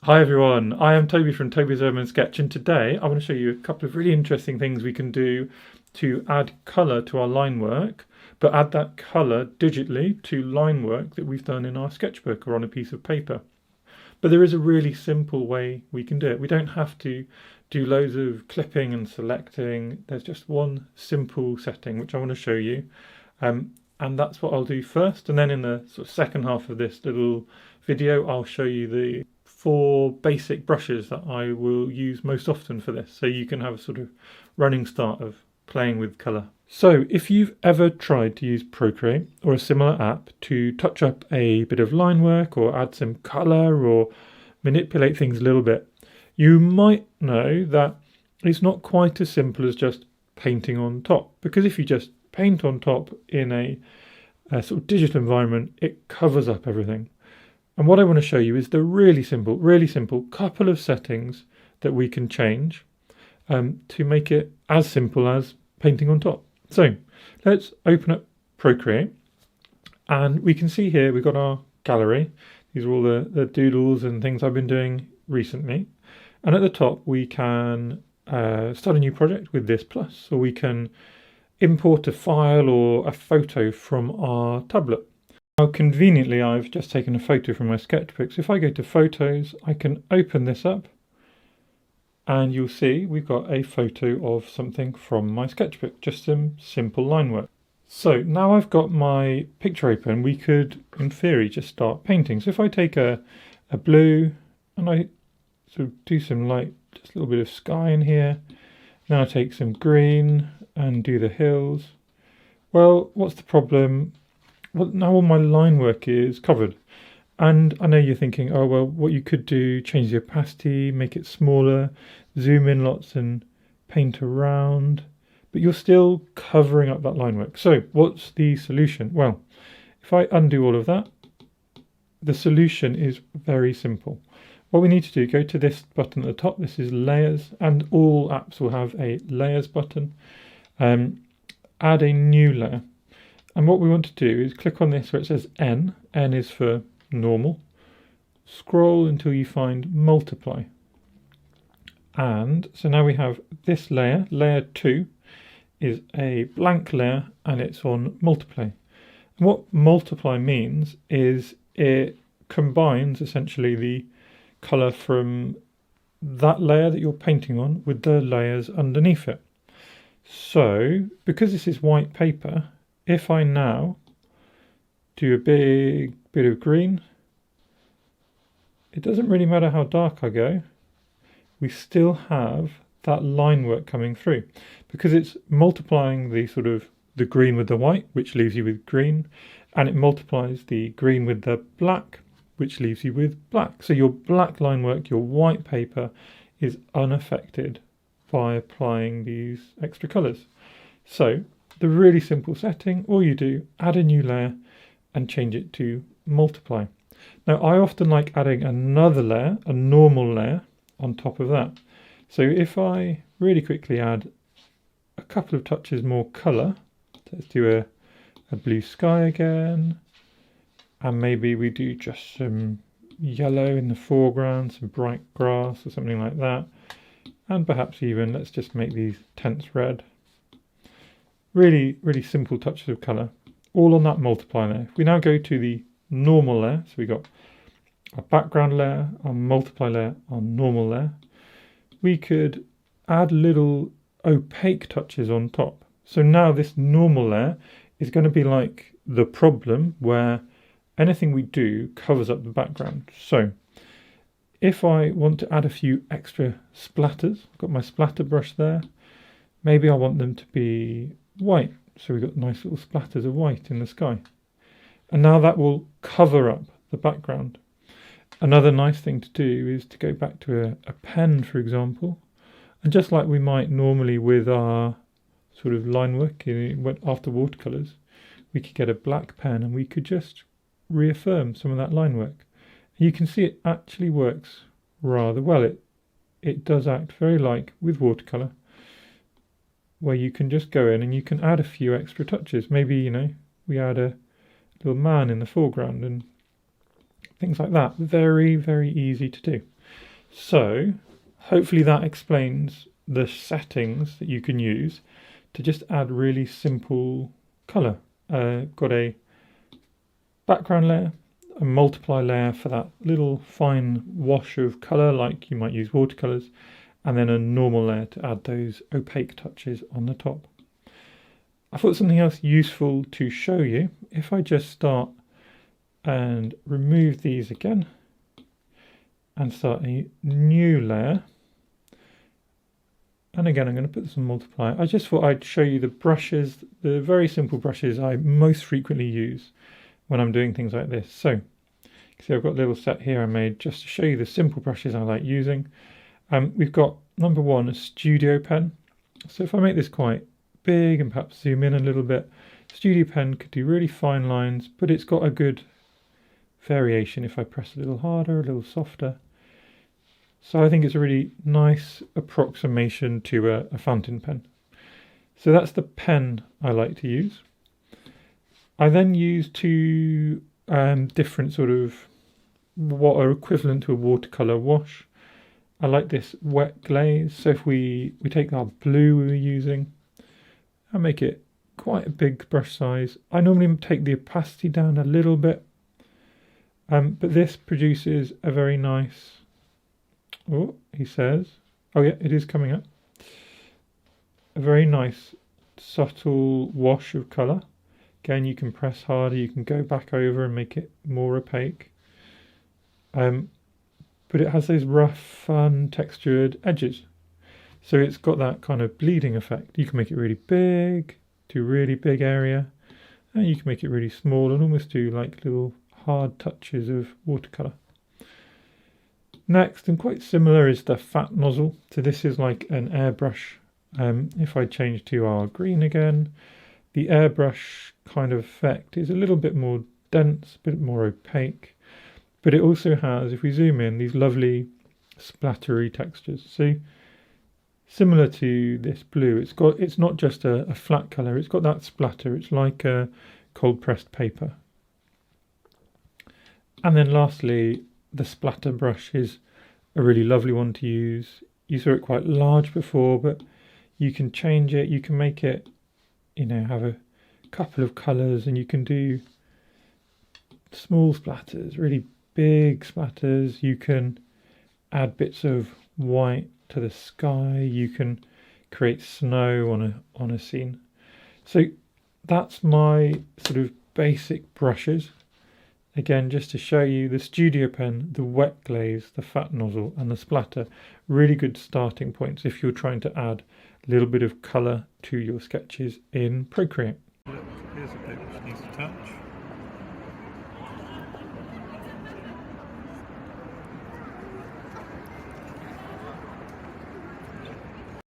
Hi everyone, I am Toby from Toby's Urban Sketch, and today I want to show you a couple of really interesting things we can do to add colour to our line work, but add that colour digitally to line work that we've done in our sketchbook or on a piece of paper. But there is a really simple way we can do it. We don't have to do loads of clipping and selecting. There's just one simple setting which I want to show you, and that's what I'll do first, and then in the sort of second half of this little video I'll show you the 4 basic brushes that I will use most often for this, so you can have a sort of running start of playing with colour. So if you've ever tried to use Procreate or a similar app to touch up a bit of line work or add some colour or manipulate things a little bit, you might know that it's not quite as simple as just painting on top, because if you just paint on top in a sort of digital environment, it covers up everything. And what I want to show you is the really simple couple of settings that we can change to make it as simple as painting on top. So let's open up Procreate, and we can see here we've got our gallery. These are all the doodles and things I've been doing recently. And at the top we can start a new project with this plus, or we can import a file or a photo from our tablet. Now conveniently I've just taken a photo from my sketchbook, so if I go to photos I can open this up and you'll see we've got a photo of something from my sketchbook, just some simple line work. So now I've got my picture open, we could in theory just start painting. So if I take a blue and I sort of do some light, just a little bit of sky in here, now I take some green and do the hills. Well, what's the problem? Well, now all my line work is covered, and I know you're thinking, oh well, what you could do, change the opacity, make it smaller, zoom in lots and paint around, but you're still covering up that line work. So what's the solution? Well, if I undo all of that, the solution is very simple. What we need to do, go to this button at the top, this is layers, and all apps will have a layers button. Add a new layer. And what we want to do is click on this where it says N. N is for normal. Scroll until you find multiply. And so now we have this layer. Layer 2 is a blank layer and it's on multiply. And what multiply means is it combines essentially the colour from that layer that you're painting on with the layers underneath it. So because this is white paper, if I now do a big bit of green, it doesn't really matter how dark I go, we still have that line work coming through, because it's multiplying the sort of the green with the white, which leaves you with green, and it multiplies the green with the black, which leaves you with black. So your black line work, your white paper, is unaffected by applying these extra colours. So the really simple setting, all you do, add a new layer and change it to multiply. Now I often like adding another layer, a normal layer, on top of that. So if I really quickly add a couple of touches more colour, let's do a blue sky again, and maybe we do just some yellow in the foreground, some bright grass or something like that, and perhaps even let's just make these tents red. Really simple touches of colour, all on that multiply layer. If we now go to the normal layer, so we got our background layer, our multiply layer, our normal layer, we could add little opaque touches on top. So now this normal layer is going to be like the problem where anything we do covers up the background. So if I want to add a few extra splatters, I've got my splatter brush there, maybe I want them to be white, so we've got nice little splatters of white in the sky, and now that will cover up the background. Another nice thing to do is to go back to a pen, for example, and just like we might normally with our sort of line work after watercolors, we could get a black pen and we could just reaffirm some of that line work. And you can see it actually works rather well. It does act very like with watercolor, where you can just go in and you can add a few extra touches. Maybe, you know, we add a little man in the foreground and things like that. Very, very easy to do. So hopefully that explains the settings that you can use to just add really simple colour. Got a background layer, a multiply layer for that little fine wash of colour like you might use watercolours, and then a normal layer to add those opaque touches on the top. I thought something else useful to show you. If I just start and remove these again and start a new layer, and again I'm going to put some multiply. I just thought I'd show you the brushes, the very simple brushes I most frequently use when I'm doing things like this. So you see I've got a little set here I made just to show you the simple brushes I like using. We've got number one, a studio pen. So if I make this quite big and perhaps zoom in a little bit, studio pen could do really fine lines, but it's got a good variation if I press a little harder, a little softer. So I think it's a really nice approximation to a fountain pen. So that's the pen I like to use. I then use two different sort of what are equivalent to a watercolor wash. I like this wet glaze. So if we take our blue we were using and make it quite a big brush size. I normally take the opacity down a little bit, but this produces a very nice, oh, he says, oh yeah, it is coming up, a very nice subtle wash of colour. Again, you can press harder, you can go back over and make it more opaque. But it has those rough, fun, textured edges. So it's got that kind of bleeding effect. You can make it really big, to a really big area, and you can make it really small and almost do like little hard touches of watercolour. Next, and quite similar, is the fat nozzle. So this is like an airbrush. If I change to our green again, the airbrush kind of effect is a little bit more dense, a bit more opaque, but it also has, if we zoom in, these lovely splattery textures. So similar to this blue, it's not just a flat colour, it's got that splatter, it's like a cold pressed paper. And then lastly, the splatter brush is a really lovely one to use. You saw it quite large before, but you can change it, you can make it, have a couple of colours, and you can do small splatters, really big splatters. You can add bits of white to the sky, you can create snow on a scene. So that's my sort of basic brushes. Again, just to show you, the studio pen, the wet glaze, the fat nozzle and the splatter, really good starting points if you're trying to add a little bit of colour to your sketches in Procreate. Look, here's a bit which needs to touch.